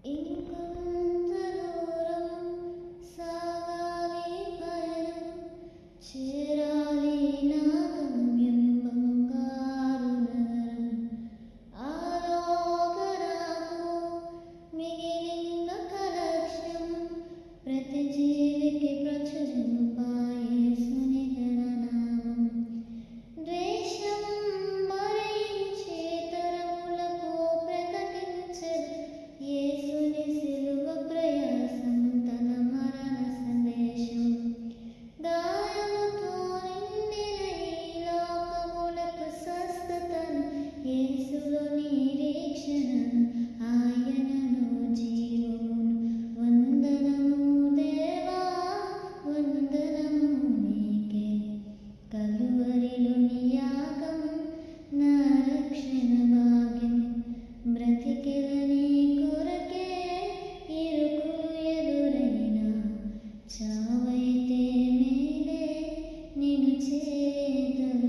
ఇంకొంత దూరం సాగాలి పయనం, చేరాలి నా గమ్యం బంగారు నగరం. ఆలోకనాకు మిగిలిన కలక్ష్యం, ప్రతి జీవికి ప్రచురింపాయేసుని ఘననామం. ద్వేషం మరించే తరములకు ప్రకటించెద్ యేసుని సిలువ ప్రయాసం, తన మరణ సందేశం. గాయముతో నిండిన ఈ లోకములకు స్వస్థతను, యేసులో నిరీక్షణను, ఆయనను జీవమును. వందనము దేవా, వందనము నీకే. కలువరిలోని యాగం నా రక్షణ భాగ్యం, బ్రతికెల నీ కొరకే. ఇరుకులు ఎదురైనా చావైతే మేలే, నిన్ను చేతులు